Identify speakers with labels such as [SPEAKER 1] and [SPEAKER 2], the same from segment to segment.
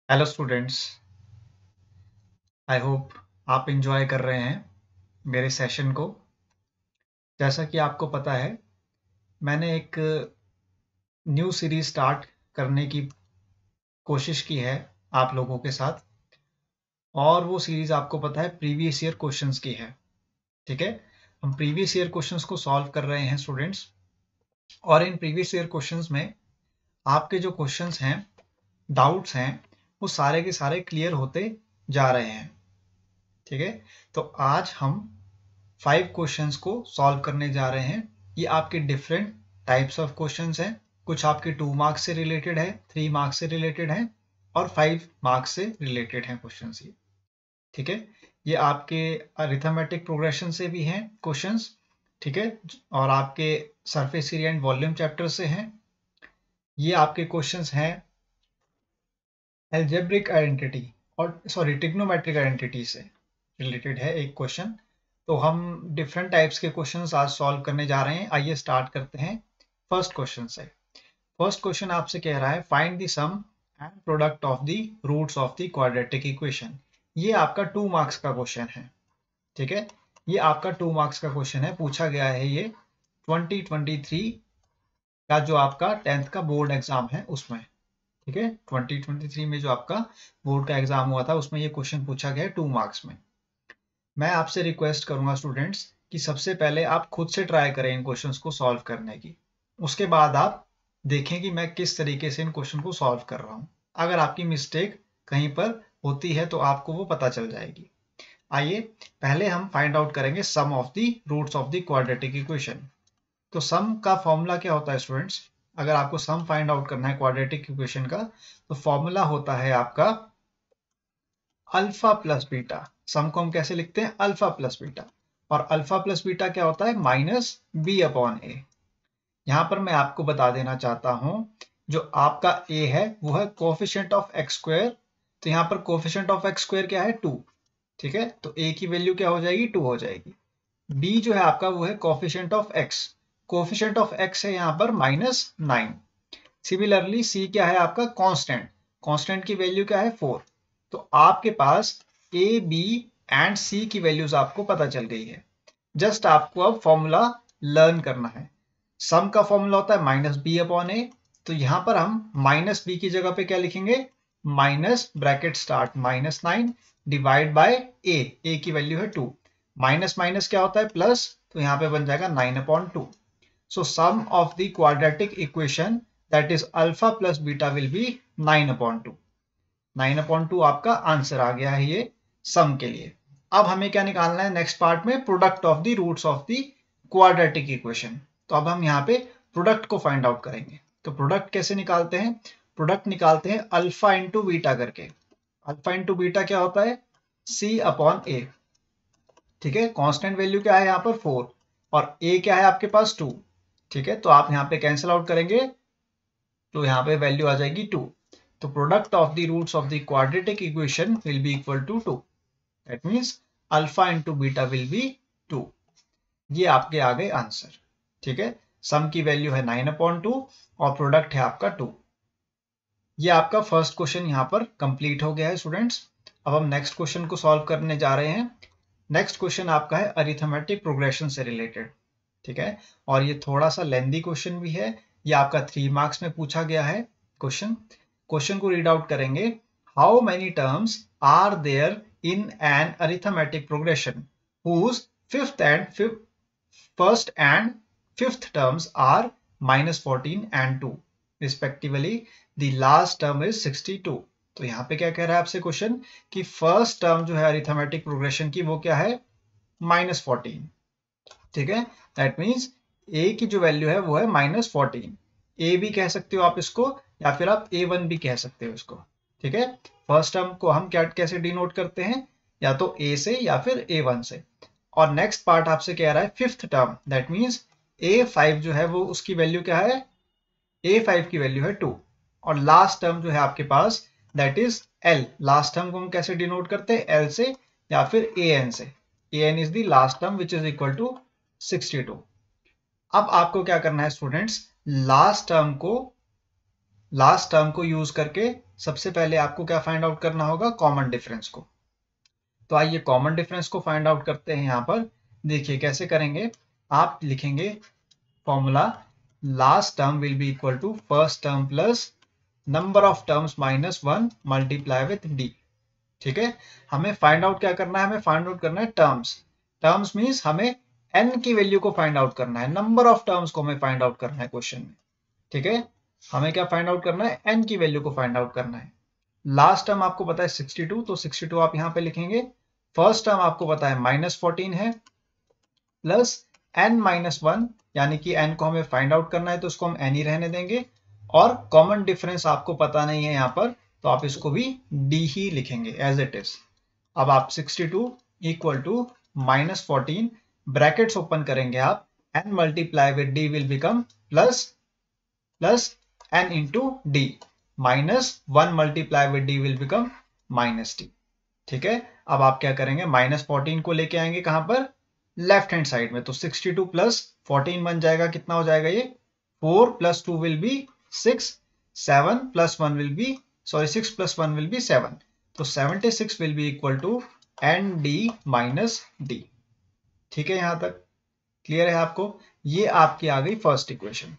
[SPEAKER 1] Hello students. I hope आप enjoy कर रहे हैं मेरे सेशन को। जैसा कि आपको पता है, मैंने एक न्यू सीरीज स्टार्ट करने की कोशिश की है आप लोगों के साथ, और वो सीरीज आपको पता है प्रीवियस ईयर क्वेश्चंस की है। ठीक है, हम प्रीवियस ईयर क्वेश्चंस को सॉल्व कर रहे हैं स्टूडेंट्स, और इन प्रीवियस ईयर क्वेश्चंस में आपके जो क्वेश्चंस हैं, डाउट्स हैं, वो सारे के सारे क्लियर होते जा रहे हैं। ठीक है, तो आज हम 5 क्वेश्चंस को सॉल्व करने जा रहे हैं। ये आपके डिफरेंट टाइप्स ऑफ क्वेश्चंस हैं। कुछ आपके 2 मार्क्स से रिलेटेड है, 3 मार्क्स से रिलेटेड है, और 5 मार्क्स से रिलेटेड हैं क्वेश्चंस ये। ठीक है, ये आपके अरिथमेटिक प्रोग्रेशन से भी हैं क्वेश्चंस। ठीक है, और आपके surface area and volume chapter से हैं। ये आपके क्वेश्चंस हैं एल्जेब्रिक आइडेंटिटी और ट्रिग्नोमेट्रिक आइडेंटिटी से रिलेटेड है एक क्वेश्चन। तो हम डिफरेंट टाइप्स के क्वेश्चंस आज सॉल्व करने जा रहे हैं। आइए स्टार्ट करते हैं फर्स्ट क्वेश्चन से। फर्स्ट क्वेश्चन आपसे कह रहा है find the sum and product of the roots of the quadratic equation. ये आपका 2 मार्क्स का क्वेश्चन है। ठीक है, ये आपका 2 मार्क्स का क्वेश्चन है। पूछा गया है ये 2023 का जो आपका 10th का बोर्ड एग्जाम है उसमें। ठीक है, 2023 में जो आपका बोर्ड का एग्जाम हुआ था उसमें ये क्वेश्चन पूछा गया है 2 मार्क्स में। मैं आपसे रिक्वेस्ट करूंगा स्टूडेंट्स कि सबसे पहले आप खुद से ट्राई करें इन क्वेश्चंस को सॉल्व करने की। उसके बाद आप देखें कि मैं किस तरीके से इन क्वेश्चन को सॉल्व कर रहा हूं। अगर आपकी मिस्टेक कहीं पर होती है तो आपको वो पता चल जाएगी। आइए पहले हम फाइंड आउट करेंगे sum of the roots of the quadratic equation. तो सम का फॉर्मूला क्या होता है स्टूडेंट्स? अगर आपको सम फाइंड आउट करना है क्वाड्रेटिक इक्वेशन का, तो फॉर्मूला होता है आपका अल्फा प्लस बीटा। सम को हम कैसे लिखते हैं? Alpha plus beta. और अल्फा प्लस बीटा क्या होता है? माइनस बी अपॉन ए। यहां पर मैं आपको बता देना चाहता हूं, जो आपका ए है वो है कोफिशिएंट ऑफ एक्स स्क्वायर। तो यहां पर कोफिशिएंट ऑफ एक्स स्क्वायर क्या है? 2। ठीक है, तो ए की वैल्यू क्या हो जाएगी? 2 हो जाएगी। बी जो है आपका वो है coefficient of x. Coefficient of x है यहाँ पर -9। सिमिलरली सी क्या है आपका? कांस्टेंट। कांस्टेंट की वैल्यू क्या है? 4। तो आपके पास ए, बी एंड सी की वैल्यूज आपको पता चल गई है। जस्ट आपको अब फॉर्मूला लर्न करना है। सम का फॉर्मूला होता है माइनस बी अपॉन ए। तो यहां पर हम माइनस बी की जगह पे क्या लिखेंगे? Minus bracket start -9 divide by A की वैल्यू है 2। माइनस माइनस क्या होता है? प्लस। तो यहां पे बन जाएगा 9/2। So sum of the quadratic equation, that is alpha plus beta, will be 9/2। 9/2 आपका आंसर आ गया है ये सम के लिए। अब हमें क्या निकालना है नेक्स्ट पार्ट में? Product of the roots of the quadratic equation. तो अब हम यहाँ पे प्रोडक्ट को फाइंड आउट करेंगे। तो प्रोडक्ट कैसे निकालते हैं? प्रोडक्ट निकालते हैं अल्फा इंटू बीटा करके। अल्फा इंटू बीटा क्या होता है? सी अपॉन ए। ठीक है, कांस्टेंट वैल्यू क्या है यहाँ पर? 4, और ए क्या है आपके पास? 2। ठीक है, तो आप यहाँ पे कैंसिल आउट करेंगे तो यहाँ पे वैल्यू आ जाएगी 2। तो product of the roots of the quadratic equation will be equal to 2। That means alpha into beta will be 2। ये आपके आ गए आंसर। ठीक है, सम की वैल्यू है 9/2 और प्रोडक्ट है आपका 2। ये आपका फर्स्ट क्वेश्चन यहाँ पर कंप्लीट हो गया है स्टूडेंट्स। अब हम नेक्स्ट क्वेश्चन को सॉल्व करने जा रहे हैं। नेक्स्ट क्वेश्चन आपका है अरिथमेटिक प्रोग्रेशन से रिलेटेड। ठीक है, और ये थोड़ा सा लेंदी क्वेश्चन भी है। ये आपका 3 मार्क्स में पूछा गया है क्वेश्चन को रीड आउट करेंगे। How many terms are there in an arithmetic progression whose first and fifth terms are -14 and 2 respectively, the last term is 62। तो यहाँ पे क्या कह रहा है आपसे क्वेश्चन कि फर्स्ट टर्म जो है अरिथमेटिक प्रोग्रेशन की वो क्या है? -14। ठीक है, दैट मीन्स ए की जो वैल्यू है वो है -14। ए भी कह सकते हो आप इसको, या फिर आप A1 भी कह सकते हो इसको। ठीक है, फर्स्ट टर्म को हम क्या कैसे डिनोट करते हैं? या तो ए से या फिर A1 से। और नेक्स्ट पार्ट आपसे कह रहा है fifth term, that means A5 जो है वो उसकी वैल्यू क्या है? A5 की वैल्यू है 2। और लास्ट टर्म जो है आपके पास that is L। Last term को हम कैसे डिनोट करते हैं? L से या फिर AN से। AN is the last term which is equal to 62। अब आपको क्या करना है स्टूडेंट्स? लास्ट टर्म को यूज करके सबसे पहले आपको क्या फाइंड आउट करना होगा, कॉमन डिफरेंस को। तो आइए कॉमन डिफरेंस को फाइंड आउट करते हैं। यहाँ पर देखिए कैसे करेंगे, आप लिखेंगे formula last term will be equal to first term plus number of terms minus 1 multiply with D. ठीक है, हमें फाइंड आउट क्या करना है, हमें फाइंड आउट करना है टर्म्स। टर्म्स मीन्स हमें n की वैल्यू को फाइंड आउट करना है, नंबर ऑफ टर्म्स को हमें फाइंड आउट करना है क्वेश्चन में। ठीक है, हमें क्या फाइंड आउट करना है, n की वैल्यू को फाइंड आउट करना है। लास्ट टर्म आपको पता है 62, तो 62 आप यहाँ पे लिखेंगे। फर्स्ट टर्म आपको पता है -14 है, प्लस n-1, यानी कि n को हमें फाइंड आउट करना है तो उसको हम n ही रहने देंगे। और कॉमन डिफरेंस आपको पता नहीं है यहाँ पर, तो आप इसको भी d ही लिखेंगे एज इट इज। अब आप 62 इक्वल टू -14 ब्रैकेट्स ओपन करेंगे आप, n multiply with d will become plus n into D, -1 multiply with d will become -d। ठीक है, अब आप क्या करेंगे, -14 को लेके आएंगे कहां पर, लेफ्ट हैंड साइड में। तो 62 प्लस 14 बन जाएगा, कितना हो जाएगा ये, 4 plus 2 will be 6, 7 plus 1 will be 6 plus 1 will be 7। तो 76 will be equal to N D minus D. ठीक है, यहां तक क्लियर है आपको। ये आपकी आ गई फर्स्ट इक्वेशन।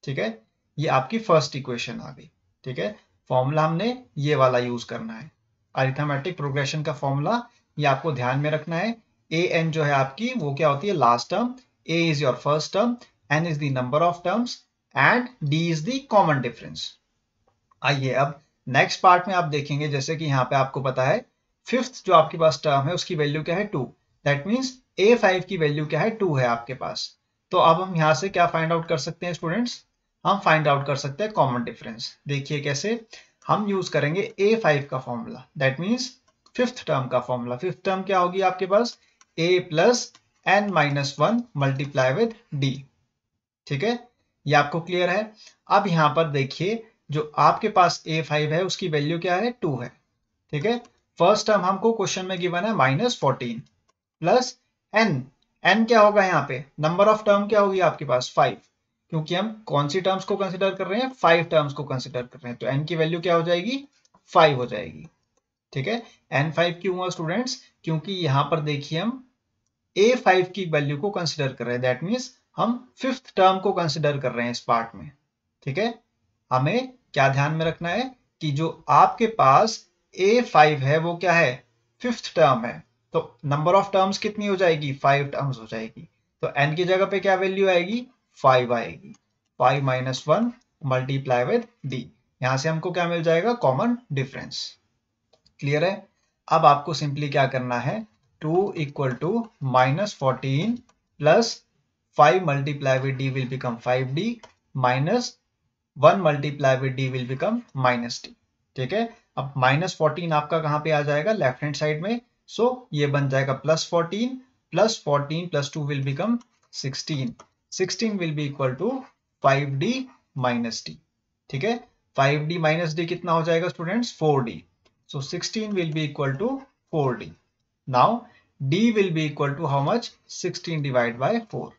[SPEAKER 1] ठीक है, ये आपकी फर्स्ट इक्वेशन आ गई। ठीक है, फॉर्मूला हमने ये वाला यूज करना है, अरिथमेटिक प्रोग्रेशन का फॉर्मूला, ये आपको ध्यान में रखना है। ए एन जो है आपकी वो क्या होती है, last term, A is your first term, N is the number of terms and D is the common difference. आइए अब नेक्स्ट पार्ट में आप देखेंगे, जैसे कि यहाँ पे आपको पता है फिफ्थ जो आपके पास टर्म है उसकी वैल्यू क्या है 2, दैट मीन्स A5 की वैल्यू क्या है 2 है आपके पास। तो अब हम यहाँ से क्या फाइंड आउट कर सकते हैं स्टूडेंट्स, हम फाइंड आउट कर सकते हैं कॉमन डिफरेंस। देखिए कैसे, हम यूज करेंगे A5 का formula, that means fifth term का फॉर्मूला। फिफ्थ टर्म क्या होगी आपके पास, a plus n-1 multiply with d। ठीक है, ये आपको क्लियर है। अब यहां पर देखिए जो आपके पास A5 है उसकी वैल्यू क्या है, 2 है। ठीक है, फर्स्ट टर्म हमको क्वेश्चन में गिवन है -14 प्लस n क्या होगा यहाँ पे, नंबर ऑफ टर्म क्या होगी आपके पास 5, क्योंकि हम कौन सी टर्म्स को कंसिडर कर रहे हैं, 5 टर्म्स को कंसिडर कर रहे हैं। तो n की वैल्यू क्या हो जाएगी, 5 हो जाएगी। ठीक है, n5 क्यों हुआ स्टूडेंट्स, क्योंकि यहां पर देखिए हम A5 की वैल्यू को कंसिडर कर रहे हैं, दैट मीन्स हम फिफ्थ टर्म को कंसिडर कर रहे हैं इस पार्ट में। ठीक है, हमें क्या ध्यान में रखना है कि जो आपके पास A5 है वो क्या है, फिफ्थ टर्म है। तो नंबर ऑफ टर्म्स कितनी हो जाएगी, 5 टर्म्स हो जाएगी। तो n की जगह पे क्या वैल्यू आएगी, 5 आएगी। 5-1 मल्टीप्लाई विद d, यहां से हमको क्या मिल जाएगा, कॉमन डिफरेंस। क्लियर है। अब आपको सिंपली क्या करना है, 2 equal to -14 plus 5 multiply with d will become 5d minus 1 multiply with d will become -d। ठीक है, अब -14 आपका कहां पे आ जाएगा, लेफ्ट हैंड साइड में। सो ये बन जाएगा +14 plus 2 will become 16। 16 will be equal to 5d minus d। ठीक है, 5d माइनस d कितना हो जाएगा students, 4d। So 16 will be equal to 4d. Now d will be equal to how much, 16 divided by 4।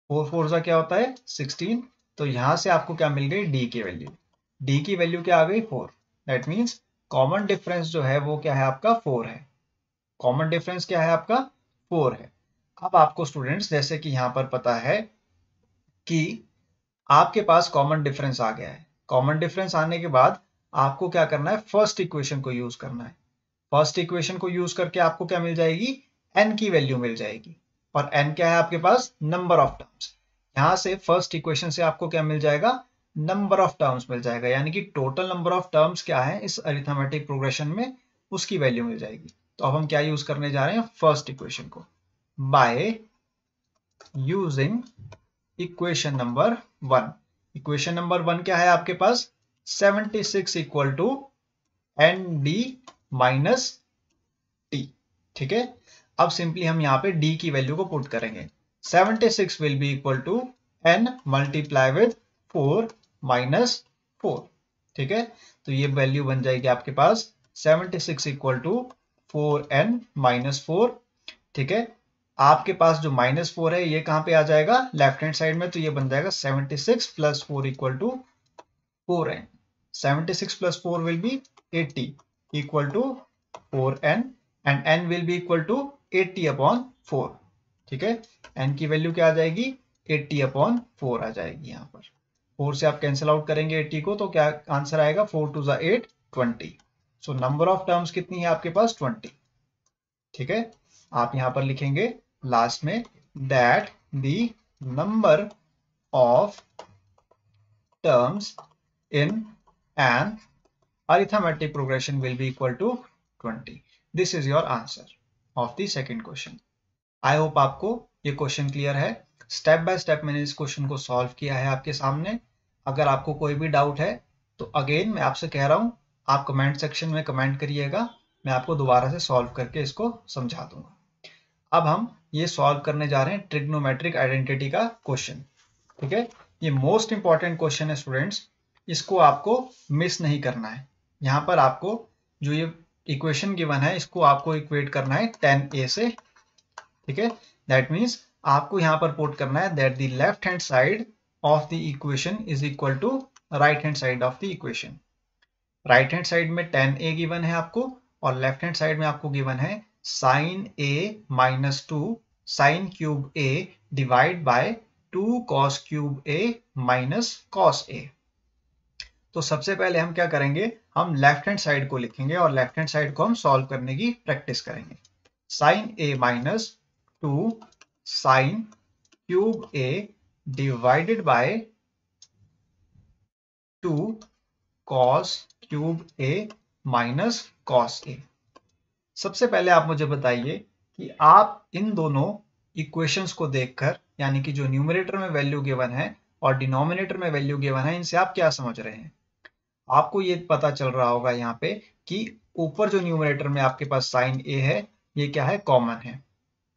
[SPEAKER 1] 4 4 का क्या होता है 16। तो यहां से आपको क्या मिल गई, d की वैल्यू। d की वैल्यू क्या आ गई 4। दैट मीन्स कॉमन डिफरेंस जो है वो क्या है आपका 4 है। कॉमन डिफरेंस क्या है आपका 4 है। अब आपको स्टूडेंट्स जैसे कि यहां पर पता है कि आपके पास कॉमन डिफरेंस आ गया है। कॉमन डिफरेंस आने के बाद आपको क्या करना है, फर्स्ट इक्वेशन को यूज करना है। फर्स्ट इक्वेशन को यूज करके आपको क्या मिल जाएगी, n की वैल्यू मिल जाएगी। और n क्या है आपके पास, नंबर ऑफ टर्म्स। यहां से फर्स्ट इक्वेशन से आपको क्या मिल जाएगा, नंबर ऑफ टर्म्स मिल जाएगा, यानी कि टोटल नंबर ऑफ टर्म्स क्या है इस अरिथमेटिक प्रोग्रेशन में, उसकी वैल्यू मिल जाएगी। तो अब हम क्या यूज करने जा रहे हैं, फर्स्ट इक्वेशन को, by using equation number 1। Equation number 1 क्या है आपके पास, 76 equal to N D minus T. ठीक है, अब सिंपली हम यहाँ पे d की वैल्यू को पुट करेंगे। 76 will be equal to n multiply with 4 minus 4। ठीक है, तो ये वैल्यू बन जाएगी आपके पास 76 इक्वल टू 4n माइनस 4। ठीक है, आपके पास जो -4 है ये कहां पे आ जाएगा, लेफ्ट हैंड साइड में। तो ये बन जाएगा 76 plus 4 equal to 4n। 76 plus 4 will be 80 equal to 4n and n will be equal to 80 upon 4. ठीक है, n की वैल्यू क्या आ जाएगी 80 अपॉन 4 आ जाएगी। यहाँ पर 4 से आप कैंसिल आउट करेंगे 80 को तो क्या आंसर आएगा 4 2 ज़ा 8 20। सो नंबर ऑफ टर्म्स कितनी है आपके पास 20। ठीक है, आप यहाँ पर लिखेंगे लास्ट में that the number of terms in an arithmetic progression will be equal to 20. This is your answer of the second question. I hope आपको ये क्वेश्चन क्लियर है। स्टेप बाय स्टेप मैंने इस क्वेश्चन को सॉल्व किया है आपके सामने। अगर आपको कोई भी डाउट है तो अगेन मैं आपसे कह रहा हूं आप कमेंट सेक्शन में कमेंट करिएगा, मैं आपको दोबारा से सॉल्व करके इसको समझा दूंगा। अब हम ये सॉल्व करने जा रहे हैं ट्रिग्नोमेट्रिक आइडेंटिटी का क्वेश्चन। ठीक है, ये मोस्ट इंपॉर्टेंट क्वेश्चन है स्टूडेंट्स, इसको आपको मिस नहीं करना है। यहाँ पर आपको जो ये इक्वेशन गिवन है इसको आपको इक्वेट करना है 10a से। ठीक है, दैट मीन्स आपको यहाँ पर पुट करना है that the left hand side of the equation is equal to right hand side of the equation. Right hand side में 10a गिवन है आपको और लेफ्ट हैंड साइड में आपको गिवन है sine a minus 2 sine cube a divide by 2 cos cube a minus cos a। तो सबसे पहले हम क्या करेंगे, हम लेफ्ट हैंड साइड को लिखेंगे और लेफ्ट हैंड साइड को हम सॉल्व करने की प्रैक्टिस करेंगे। Sine a minus 2 sine cube a divided by 2 cos cube a minus cos a। सबसे पहले आप मुझे बताइए कि आप इन दोनों इक्वेशंस को देखकर, यानी कि जो न्यूमरेटर में वैल्यू गिवन है और डिनोमिनेटर में वैल्यू गिवन है, इनसे आप क्या समझ रहे हैं। आपको ये पता चल रहा होगा यहाँ पे कि ऊपर जो न्यूमरेटर में आपके पास साइन ए है ये क्या है कॉमन है।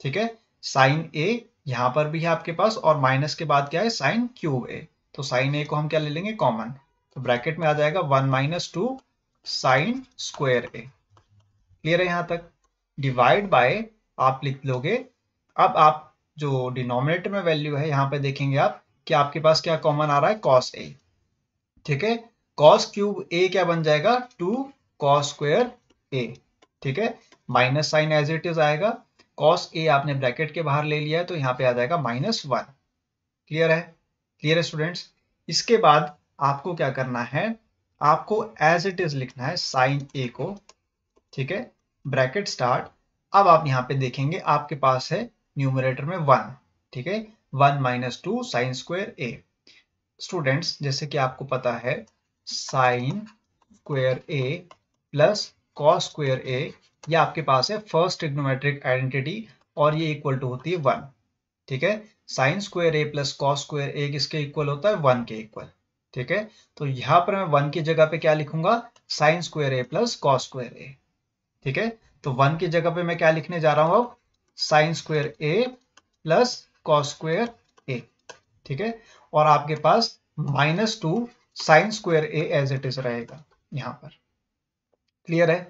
[SPEAKER 1] ठीक है, साइन ए यहाँ पर भी है आपके पास और माइनस के बाद क्या है साइन क्यूब ए, तो साइन ए को हम क्या ले लेंगे कॉमन, तो ब्रैकेट में आ जाएगा 1 माइनस 2 साइन स्क्वायर ए। क्लियर है यहाँ तक। डिवाइड बाय आप लिख लोगे। अब आप जो डिनोमिनेटर में वैल्यू है यहाँ पे देखेंगे आप कि आपके पास क्या कॉमन आ रहा है cos a। ठीक है, cos क्यूब a क्या बन जाएगा 2 cos स्क्वायर a। ठीक है, minus sine as it is आएगा, cos a आपने ब्रैकेट के बाहर ले लिया है तो यहाँ पे आ जाएगा -1। क्लियर है, क्लियर है स्टूडेंट्स। इसके बाद आपको क्या करना है, आपको एज इट इज लिखना है साइन a को। ठीक है, ब्रैकेट स्टार्ट। अब आप यहाँ पे देखेंगे आपके पास है न्यूमरेटर में 1। ठीक है, 1 माइनस 2 साइन स्क्वायर ए। स्टूडेंट्स जैसे कि आपको पता है sign square A plus cos square ए, ये आपके पास है फर्स्ट ट्रिग्नोमेट्रिक आइडेंटिटी और ये इक्वल टू होती है 1। ठीक है, sign square A plus cos square ए किसके इक्वल होता है 1 के इक्वल। ठीक है, तो यहाँ पर मैं 1 की जगह पे क्या लिखूंगा sign square A plus cos square A. ठीक है, तो 1 की जगह पे मैं क्या लिखने जा रहा हूं अब sine square A plus cos square A. ठीक है, और आपके पास -2 sine square A as it is रहेगा यहां पर। क्लियर है,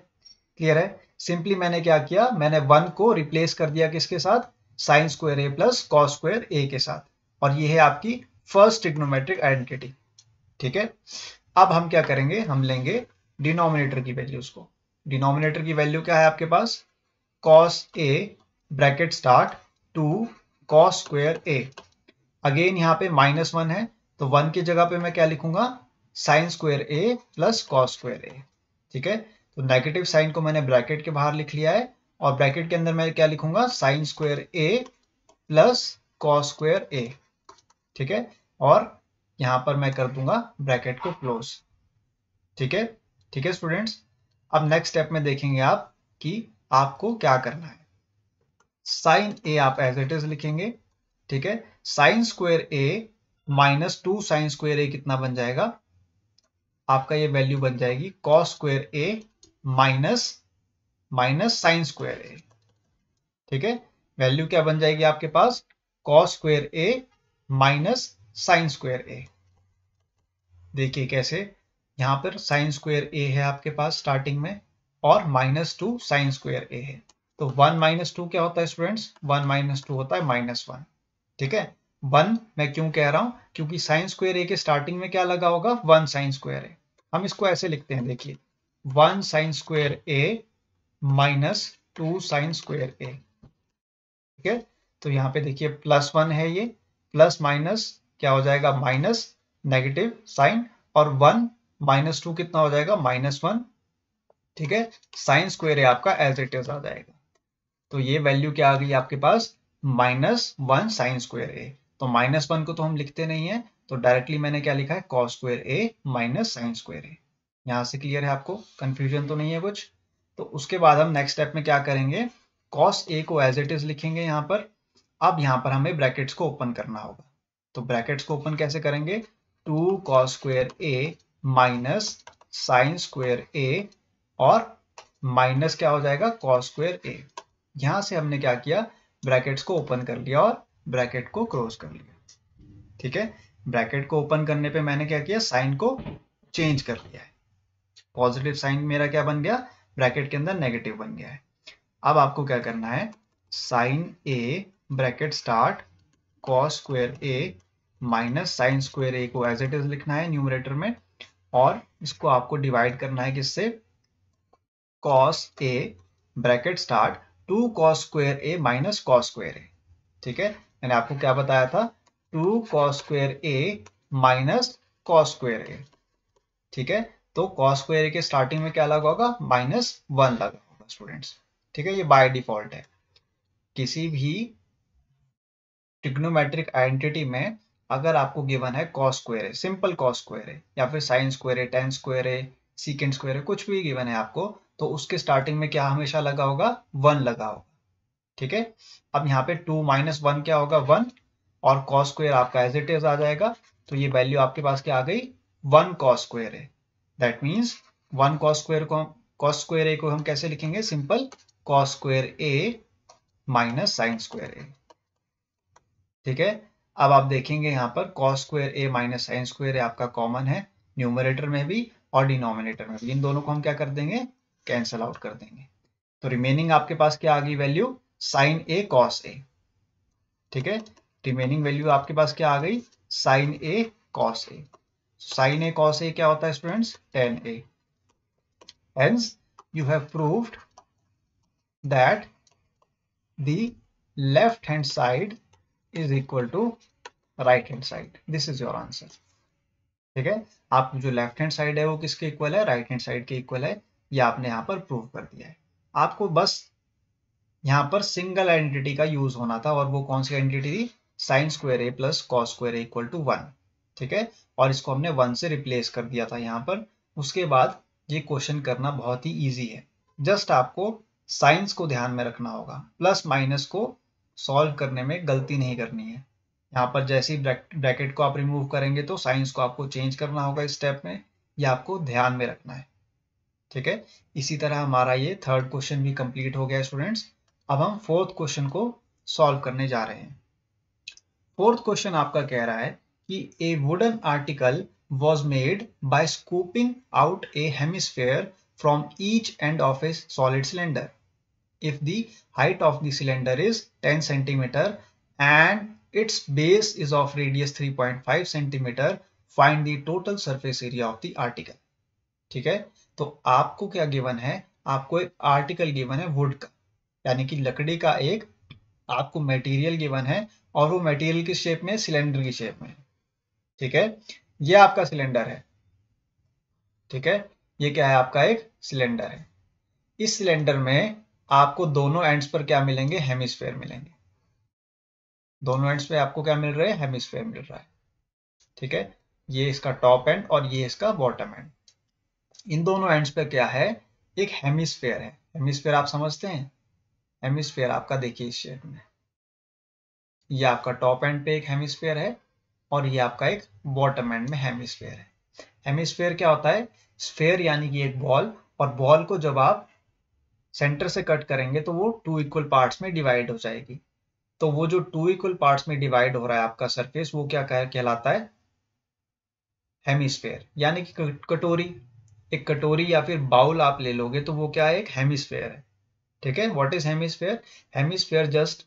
[SPEAKER 1] क्लियर है। सिंपली मैंने क्या किया, मैंने 1 को रिप्लेस कर दिया किसके साथ sign square A plus cos square ए के साथ, और ये है आपकी फर्स्ट ट्रिग्नोमेट्रिक आइडेंटिटी। ठीक है, अब हम क्या करेंगे, हम लेंगे डिनोमिनेटर की वैल्यूज को। डिनोमिनेटर की वैल्यू क्या है आपके पास cos a bracket start 2 cos square a। Again यहाँ पे -1 है तो 1 की जगह पे मैं क्या लिखूंगा sine square a plus cos square a। ठीक है, तो नेगेटिव साइन को मैंने ब्रैकेट के बाहर लिख लिया है और ब्रैकेट के अंदर मैं क्या लिखूंगा sine square a plus cos square a। ठीक है, और यहां पर मैं कर दूंगा ब्रैकेट को क्लोज। ठीक है, ठीक है स्टूडेंट्स। अब नेक्स्ट स्टेप में देखेंगे आप कि आपको क्या करना है। साइन ए आप एज इट इज लिखेंगे। ठीक है, साइन स्क्वायर ए -2 साइन स्क्वायर ए कितना बन जाएगा आपका, ये वैल्यू बन जाएगी cos square A minus sine square A. ठीक है, वैल्यू क्या बन जाएगी आपके पास cos square A minus sine square ए। देखिए कैसे, यहां पर साइन स्क्वायर ए है आपके पास स्टार्टिंग में और -2 साइन स्क्वायर ए है, तो 1 - 2 क्या होता है स्टूडेंट्स, 1 - 2 होता है -1। ठीक है, 1 मैं क्यों कह रहा हूं, क्योंकि साइन स्क्वायर ए के स्टार्टिंग में क्या लगा होगा 1 साइन स्क्वायर ए, हम इसको ऐसे लिखते हैं, देखिए 1 sign square A minus 2 sine square A. ठीक है, तो यहाँ पे देखिए +1 है, ये प्लस माइनस क्या हो जाएगा, माइनस नेगेटिव साइन, और 1 -2 कितना हो जाएगा, -1। ठीक है, साइन स्क्वायर ए आपका एज इट इज आ जाएगा। तो ये वैल्यू क्या आ गई आपके पास, -1 साइन स्क्वायर ए। तो -1 को तो हम लिखते नहीं है, तो डायरेक्टली मैंने क्या लिखा है, cos square A minus sine square ए। यहाँ से क्लियर है आपको, कंफ्यूजन तो नहीं है कुछ। तो उसके बाद हम नेक्स्ट स्टेप में क्या करेंगे, कॉस ए को एज इट इज लिखेंगे यहाँ पर। अब यहाँ पर हमें ब्रैकेट्स को ओपन करना होगा। तो ब्रैकेट्स को ओपन कैसे करेंगे, 2 cos square A minus sine square ए, और माइनस क्या हो जाएगा, कॉस स्क्वायर ए। यहां से हमने क्या किया, ब्रैकेट्स को ओपन कर लिया और ब्रैकेट को क्लोज कर लिया। ठीक है, ब्रैकेट को ओपन करने पे मैंने क्या किया, साइन को चेंज कर लिया है। पॉजिटिव साइन मेरा क्या बन गया, ब्रैकेट के अंदर नेगेटिव बन गया है। अब आपको क्या करना है, sign A bracket start cos square A minus sine square A को एज इट इज लिखना है न्यूमरेटर में, और इसको आपको डिवाइड करना है किससे, cos A bracket start 2 cos square A minus cos square A. ठीक है, मैंने आपको क्या बताया था, 2 cos square A minus cos square A. ठीक है, तो कॉस स्क्वायर ए के स्टार्टिंग में क्या लगा होगा, -1 लगा होगा स्टूडेंट्स। ठीक है, ये बाय डिफॉल्ट है। किसी भी ट्रिग्नोमेट्रिक आइडेंटिटी में अगर आपको गिवन है कॉस स्क्वायर ए, सिंपल कॉस स्क्वायर ए, या फिर साइन स्क्वायर ए, टेन स्क्वायर ए, सीकेंड स्क्वायर ए, कुछ भी गिवन है आपको, तो उसके स्टार्टिंग में क्या हमेशा लगा होगा, 1 लगा होगा। ठीक है, अब यहाँ पे 2 - 1 क्या होगा, 1, और कॉस स्क्वायर आपका एज इट इज आ जाएगा। तो ये वैल्यू आपके पास क्या आ गई, 1 cos square A. That means 1 cos square A को हम कैसे लिखेंगे, simple cos square A minus sine square A. ठीक है, अब आप देखेंगे यहाँ पर cos square A minus sine square A आपका कॉमन है, न्यूमरेटर में भी और डिनोमिनेटर में भी। इन दोनों को हम क्या कर देंगे, कैंसल आउट कर देंगे। तो रिमेनिंग आपके पास क्या आ गई value, sign A cos A. ठीक है, रिमेनिंग वैल्यू आपके पास क्या आ गई, sign A cos A. Sign A cos A क्या होता है students, tan A. Hence you have proved that the left hand side is equal to right hand side. This is your answer. ठीक है, आप जो लेफ्ट हैंड साइड है वो किसके इक्वल है, राइट हैंड साइड के इक्वल है। ये आपने यहाँ पर प्रूव कर दिया है। आपको बस यहाँ पर सिंगल आइडेंटिटी का यूज होना था, और वो कौन सी आइडेंटिटी थी, sine square A plus cos square A equal to 1। ठीक है, और इसको हमने 1 से रिप्लेस कर दिया था यहाँ पर। उसके बाद ये क्वेश्चन करना बहुत ही ईजी है। जस्ट आपको साइंस को ध्यान में रखना होगा, प्लस माइनस को सॉल्व करने में गलती नहीं करनी है। यहाँ पर जैसे ही ब्रैकेट को आप रिमूव करेंगे तो साइंस को आपको चेंज करना होगा इस स्टेप में, ये आपको ध्यान में रखना है। ठीक है, इसी तरह हमारा ये थर्ड क्वेश्चन भी कंप्लीट हो गया स्टूडेंट्स। अब हम फोर्थ क्वेश्चन को सॉल्व करने जा रहे हैं। फोर्थ क्वेश्चन आपका कह रहा है कि ए wooden article was made by scooping out a hemisphere from each end of a solid cylinder. If the height of the cylinder is 10 centimeter and its base is of radius 3.5 centimeter, find the total surface area of the article. ठीक है, तो आपको क्या given है, आपको एक article given है would का, यानी कि लकड़ी का एक आपको मटेरियल गिवन है, और वो मटेरियल किस शेप में, सिलेंडर की शेप में। ठीक है, ये आपका सिलेंडर है। ठीक है, ये क्या है, आपका एक सिलेंडर है। इस सिलेंडर में आपको दोनों एंड्स पर क्या मिलेंगे, हेमिस्फेयर मिलेंगे। दोनों एंड्स पे आपको क्या मिल रहा है, हेमिस्फेयर मिल रहा है। ठीक है, ये इसका टॉप एंड और ये इसका बॉटम एंड। इन दोनों एंड्स पे क्या है, एक हेमिस्फेयर है। हेमिस्फेयर आप समझते हैं, हेमिस्फेयर आपका देखिए इस शेप में, ये आपका टॉप एंड पे एक हेमिस्फेयर है, और ये आपका एक बॉटम एंड में हेमिस्फेयर है। हेमिस्फेयर क्या होता है, स्फेयर यानी कि एक बॉल, और बॉल को जब आप सेंटर से कट करेंगे तो वो 2 इक्वल पार्ट्स में डिवाइड हो जाएगी। तो वो जो 2 इक्वल पार्ट्स में डिवाइड हो रहा है आपका सरफेस, वो क्या कहलाता है, हेमिस्फेयर। यानी कि कटोरी, एक कटोरी या फिर बाउल आप ले लोगे तो वो क्या है, एक हेमिस्फेयर है। ठीक है, what is hemisphere, hemisphere just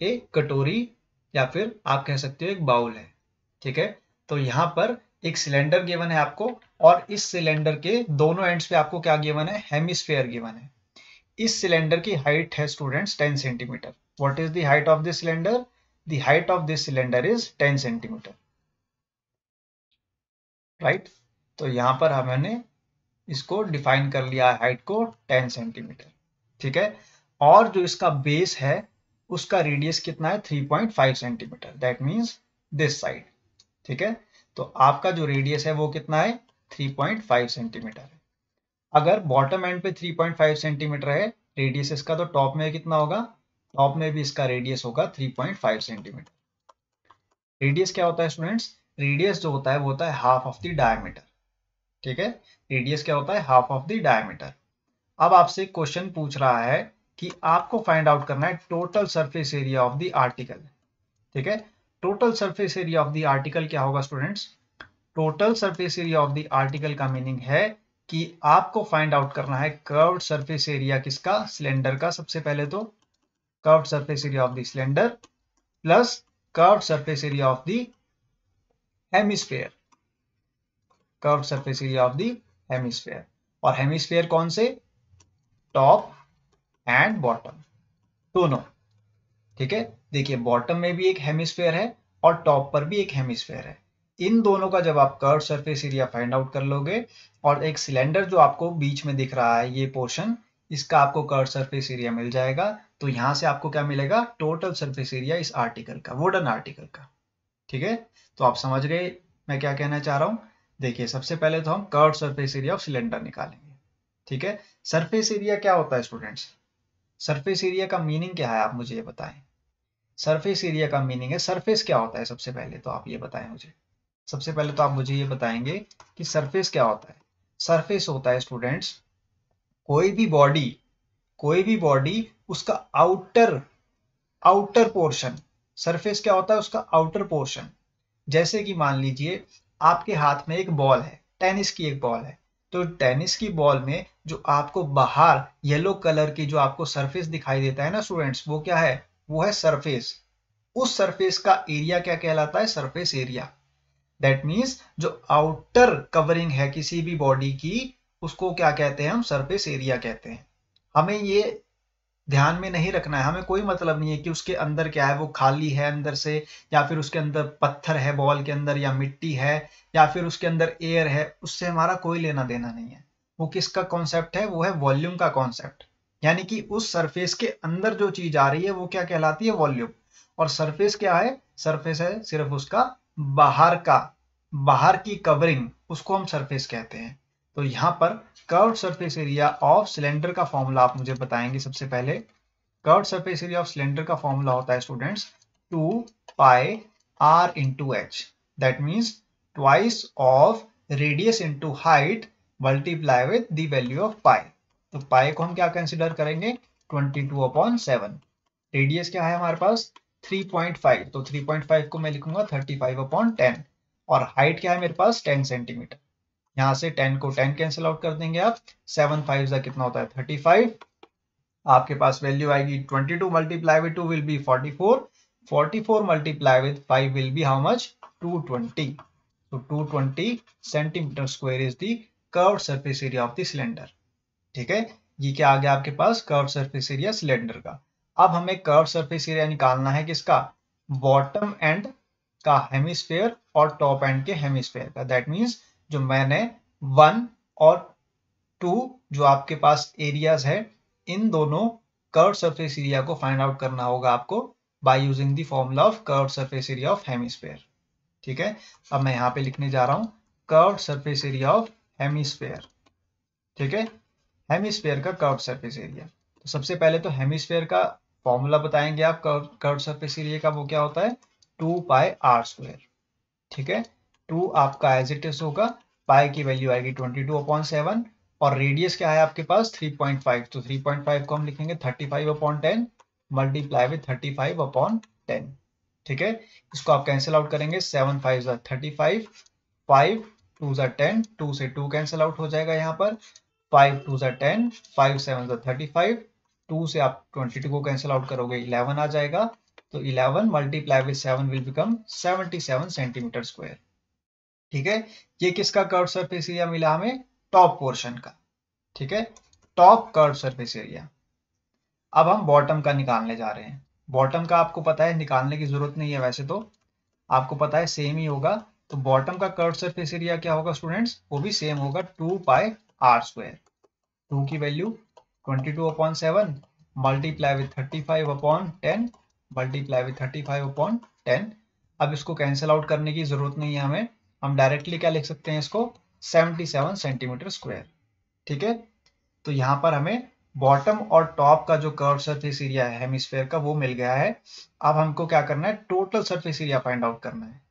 [SPEAKER 1] एक कटोरी या फिर आप कह सकते हो एक बाउल है। ठीक है, तो यहाँ पर एक सिलेंडर गिवन है आपको, और इस सिलेंडर के दोनों एंड्स पे आपको क्या गिवन है, हेमिस्फेयर गिवन है। इस सिलेंडर की हाइट है students 10 centimetre. What is the height of this cylinder? The height of this cylinder is 10 centimetre, right. तो यहां पर हमने इसको डिफाइन कर लिया है, हाइट को 10 सेंटीमीटर, ठीक है। और जो इसका बेस है उसका रेडियस कितना है, 3.5 centimetre, that means this side, ठीक है। तो आपका जो रेडियस है वो कितना है, 3.5 सेंटीमीटर है। अगर बॉटम एंड पे 3.5 सेंटीमीटर है रेडियस इसका, तो टॉप में कितना होगा, टॉप में भी इसका रेडियस होगा 3.5 सेंटीमीटर। रेडियस क्या होता है स्टूडेंट्स? रेडियस जो होता है वो होता है हाफ ऑफ द डायमीटर, ठीक है। रेडियस क्या होता है, हाफ ऑफ द डायमीटर। अब आपसे क्वेश्चन पूछ रहा है कि आपको फाइंड आउट करना है total surface area of the article, ठीक है। Total surface area of the article क्या होगा students? Total surface area of the article का मीनिंग है कि आपको फाइंड आउट करना है कर्व्ड सरफेस एरिया किसका, सिलेंडर का। सबसे पहले तो curved surface area of the cylinder plus curved surface area of the hemisphere, curved surface area of the hemisphere. और हेमिस्फेयर कौन से, टॉप एंड बॉटम दोनों, ठीक है। देखिए बॉटम में भी एक हेमिस्फेयर है और टॉप पर भी एक हेमिस्फेयर है। इन दोनों का जब आप curve surface area find out कर लोगे, और एक सिलेंडर जो आपको बीच में दिख रहा है ये पोर्शन, इसका आपको कर्व सरफेस एरिया मिल जाएगा। तो यहां से आपको क्या मिलेगा, टोटल सरफेस एरिया इस आर्टिकल का, वुडन आर्टिकल का, ठीक है। तो आप समझ गए मैं क्या कहना चाह रहा हूं। देखिए सबसे पहले तो हम curve surface area of cylinder निकालेंगे, ठीक है। सरफेस एरिया क्या होता है स्टूडेंट्स? सरफेस एरिया का मीनिंग क्या है, आप मुझे ये बताएं। सरफेस एरिया का मीनिंग है, सरफेस क्या होता है, सबसे पहले तो आप ये बताएं मुझे। सबसे पहले तो आप मुझे ये बताएंगे कि सरफेस क्या होता है। सरफेस होता है स्टूडेंट्स कोई भी बॉडी, कोई भी बॉडी उसका आउटर, आउटर पोर्शन। सरफेस क्या होता है, उसका आउटर पोर्शन। जैसे कि मान लीजिए आपके हाथ में एक बॉल है, टेनिस की एक बॉल है, तो टेनिस की बॉल में जो आपको बाहर येलो कलर की जो आपको सरफेस दिखाई देता है ना स्टूडेंट्स, वो क्या है, वो है सरफेस। उस सरफेस का एरिया क्या कहलाता है, सरफेस एरिया। दैट मीन्स जो आउटर कवरिंग है किसी भी बॉडी की, उसको क्या कहते हैं हम, सरफेस एरिया कहते हैं। हमें ये ध्यान में नहीं रखना है, हमें कोई मतलब नहीं है कि उसके अंदर क्या है, वो खाली है अंदर से, या फिर उसके अंदर पत्थर है बॉल के अंदर, या मिट्टी है, या फिर उसके अंदर एयर है, उससे हमारा कोई लेना देना नहीं है। वो किसका कॉन्सेप्ट है, वो है वॉल्यूम का कॉन्सेप्ट। यानी कि उस सरफेस के अंदर जो चीज आ रही है वो क्या कहलाती है, वॉल्यूम। और सरफेस क्या है, सरफेस है सिर्फ उसका बाहर का, बाहर की कवरिंग, उसको हम सरफेस कहते हैं। तो यहाँ पर curved surface area of cylinder का फॉर्मूला आप मुझे बताएंगे। सबसे पहले curved surface area of cylinder का फॉर्मूला होता है students 2 pi r into H, that means twice of radius into height multiply with the value of pi. तो पाई को हम क्या कंसिडर करेंगे, 22/7। रेडियस क्या है हमारे पास 3.5, तो 3.5 को मैं लिखूंगा 35/10। और हाइट क्या है मेरे पास 10 सेंटीमीटर। यहाँ से 10 को 10 कैंसिल आउट कर देंगे आप, 7 5 का कितना होता है 35। आपके पास वैल्यू आएगी 22 multiply with 2 will B 44, 44 multiply with 5 will be how much 220। तो 220 centimetre square is the curved surface area of the cylinder, ठीक है। ये क्या आ गया आपके पास, कर्व सरफेस एरिया सिलेंडर का। अब हमें कर्व सरफेस एरिया निकालना है किसका, बॉटम एंड का हेमिस्फेयर और टॉप एंड के हेमिस्फेयर का। दैट मींस जो मैंने 1 और 2 जो आपके पास एरियाज है, इन दोनों कर्व सरफेस एरिया को फाइंड आउट करना होगा आपको by using the formula of curve surface area of hemisphere, ठीक है। अब मैं यहाँ पे लिखने जा रहा हूं curve surface area of hemisphere, ठीक है। हेमिस्फेयर का कर्व सरफेस एरिया। तो सबसे पहले तो हेमिस्फेयर का फॉर्मूला बताएंगे आप कर्व सरफेस एरिया का, वो क्या होता है 2 पाई r स्क्वायर, ठीक है। 2 आपका एज इट इज होगा, पाई की वैल्यू आएगी 22/7, और रेडियस क्या है आपके पास 3.5, तो 3.5 को हम लिखेंगे 35/10 मल्टीप्लाई विद 35/10, ठीक है। इसको आप कैंसिल आउट करेंगे, 7 5 35, 5 2 10, 2 से 2 कैंसिल आउट हो जाएगा यहाँ पर, 5 2 10, 5 7 35, 2 से आप 22 को कैंसिल आउट करोगे 11 आ जाएगा। तो 11 multiply with 7 will become 77 centimetre square, ठीक है, ये किसका कर्व सरफेस एरिया मिला हमें? टॉप पोर्शन का। ठीक है, टॉप कर्व सरफेस एरिया। अब हम बॉटम का निकालने जा रहे हैं। बॉटम का आपको पता है, निकालने की जरूरत नहीं है, वैसे तो आपको पता है सेम ही होगा। तो बॉटम का कर्व सरफेस एरिया क्या होगा स्टूडेंट्स? वो भी सेम होगा 2 पाई आर स्क्वायर। 2 की value 22/7 multiply with 35/10 multiply with 35/10। अब इसको कैंसिल आउट करने की जरूरत नहीं है हमें, हम डायरेक्टली क्या लिख सकते हैं इसको? 77 सेंटीमीटर स्क्वायर। ठीक है, तो यहाँ पर हमें बॉटम और टॉप का जो कर्व सरफेस एरिया है हेमिस्फेयर का वो मिल गया है। अब हमको क्या करना है? Total surface area find out करना है।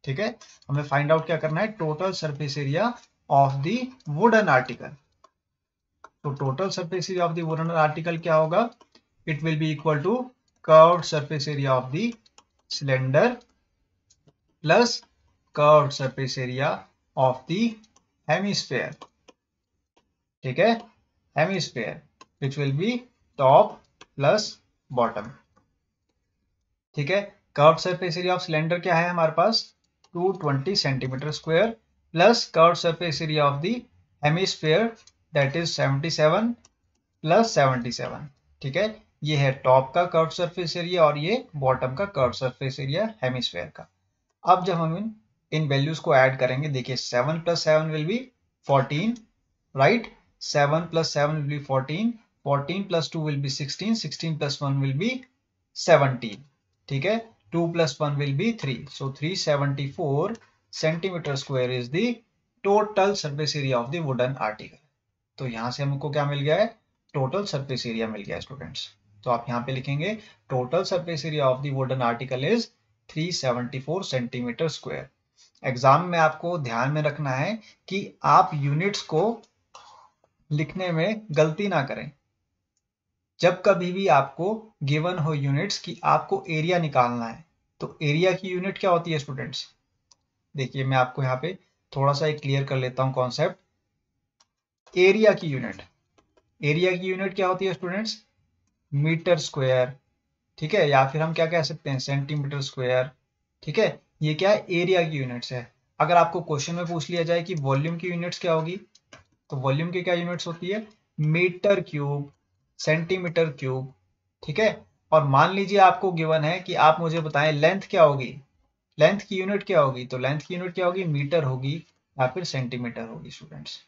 [SPEAKER 1] ठीक है, हमें फाइंड आउट क्या करना है? Total surface area of the wooden article. तो total surface area of the wooden article क्या होगा? It will be equal to curved surface area of the cylinder plus curved surface area of the hemisphere. ठीक है, hemisphere which will be top plus bottom. ठीक है, curve surface area of cylinder क्या है हमारे पास? 220 centimetre square plus curve surface area of the hemisphere that is 77 plus 77। ठीक है, ये है टॉप का कर्व सरफेस एरिया और ये बॉटम का कर्व सरफेस एरिया हेमिस्फेयर का। अब जब हम इन वैल्यूज को ऐड करेंगे, देखिए 7 + 7 will B 14, right? 7 + 7 will be 14, 14 + 2 will be 16, 16 + 1 will be 17. ठीक है, 2 + 1 will be 3. So 374 centimeter square is the total surface area of the wooden article. तो यहां से हमको क्या मिल गया है? टोटल सरफेस एरिया मिल गया स्टूडेंट्स। तो आप यहाँ पे लिखेंगे total surface area of the wooden article is 374 centimetre square. Exam में आपको ध्यान में रखना है कि आप यूनिट्स को लिखने में गलती ना करें। जब कभी भी आपको गिवन हो यूनिट्स की आपको एरिया निकालना है, तो एरिया की यूनिट क्या होती है स्टूडेंट्स? देखिए मैं आपको यहाँ पे थोड़ा सा एक क्लियर कर लेता हूँ कॉन्सेप्ट। एरिया की यूनिट क्या होती है स्टूडेंट्स? Metre square. ठीक है, या फिर हम क्या कह सकते हैं? Centimetre square. ठीक है, ये क्या है? एरिया की यूनिट्स है। अगर आपको क्वेश्चन में पूछ लिया जाए कि वॉल्यूम की यूनिट्स क्या होगी, तो वॉल्यूम की क्या यूनिट्स होती है? Metre cube, centimetre cube. ठीक है, और मान लीजिए आपको गिवन है कि आप मुझे बताएं लेंथ क्या होगी, लेंथ की यूनिट क्या होगी? तो लेंथ की यूनिट क्या होगी? मीटर होगी या फिर सेंटीमीटर होगी स्टूडेंट्स।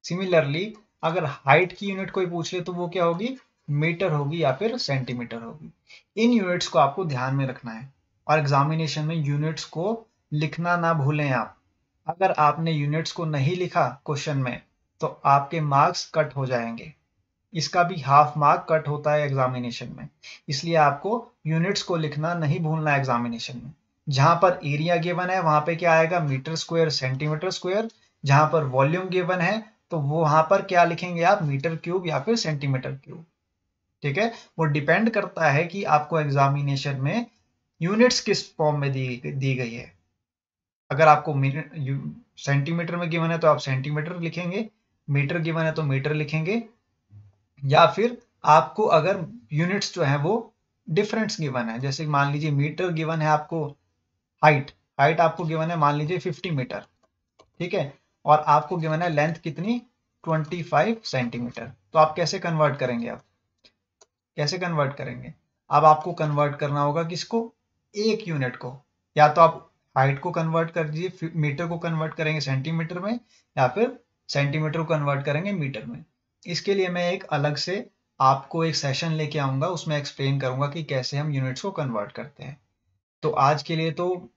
[SPEAKER 1] सिमिलरली अगर हाइट की यूनिट कोई पूछ ले तो वो क्या होगी? मीटर होगी या फिर सेंटीमीटर होगी। इन यूनिट्स को आपको ध्यान में रखना है और एग्जामिनेशन में यूनिट्स को लिखना ना भूलें आप। अगर आपने यूनिट्स को नहीं लिखा क्वेश्चन में तो आपके मार्क्स कट हो जाएंगे। इसका भी हाफ मार्क कट होता है एग्जामिनेशन में, इसलिए आपको यूनिट्स को लिखना नहीं भूलना है एग्जामिनेशन में। जहां पर एरिया गिवन है वहां पे क्या आएगा? Metre square, centimetre square. जहां पर वॉल्यूम गिवन है तो वो वहां पर क्या लिखेंगे आप? मीटर क्यूब या फिर सेंटीमीटर क्यूब। ठीक है, वो डिपेंड करता है कि आपको एग्जामिनेशन में यूनिट्स किस फॉर्म में दी गई है। अगर आपको सेंटीमीटर में गिवन है तो आप सेंटीमीटर लिखेंगे, मीटर गिवन है तो मीटर लिखेंगे, या फिर आपको अगर यूनिट्स जो है वो डिफरेंस गिवन है, जैसे मान लीजिए मीटर गिवन है आपको, हाइट हाइट आपको गिवन है मान लीजिए 50 मीटर। ठीक है, और आपको गिवन है लेंथ कितनी? 25 सेंटीमीटर। तो आप कैसे कन्वर्ट करेंगे? आप कैसे कन्वर्ट करेंगे? अब आपको कन्वर्ट करना होगा किसको? एक यूनिट को। या तो आप हाइट को कन्वर्ट कर दीजिए, मीटर को कन्वर्ट करेंगे सेंटीमीटर में, या फिर सेंटीमीटर को कन्वर्ट करेंगे मीटर में। इसके लिए मैं एक अलग से आपको एक सेशन लेके आऊंगा, उसमें एक्सप्लेन करूंगा कि कैसे हम यूनिट्स को कन्वर्ट करते हैं। तो आज के लिए तो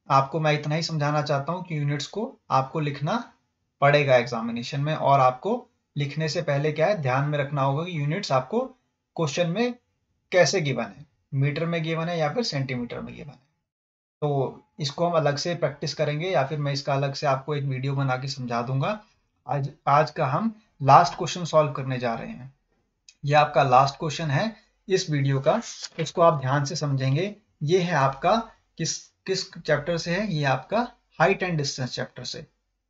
[SPEAKER 1] आपको मैं इतना ही समझाना चाहता हूँ कि यूनिट्स को आपको लिखना पड़ेगा एग्जामिनेशन में, और आपको लिखने से पहले क्या है ध्यान में रखना होगा कि यूनिट्स आपको क्वेश्चन में कैसे गिवन है, मीटर में गिवन है या फिर सेंटीमीटर में गिवन है। तो इसको हम अलग से प्रैक्टिस करेंगे या फिर मैं इसका अलग से आपको एक वीडियो बना के समझा दूंगा। आज का हम लास्ट क्वेश्चन सॉल्व करने जा रहे हैं। ये आपका लास्ट क्वेश्चन है इस वीडियो का, इसको आप ध्यान से समझेंगे। ये है आपका किस किस चैप्टर से है? ये आपका हाइट एंड डिस्टेंस चैप्टर से।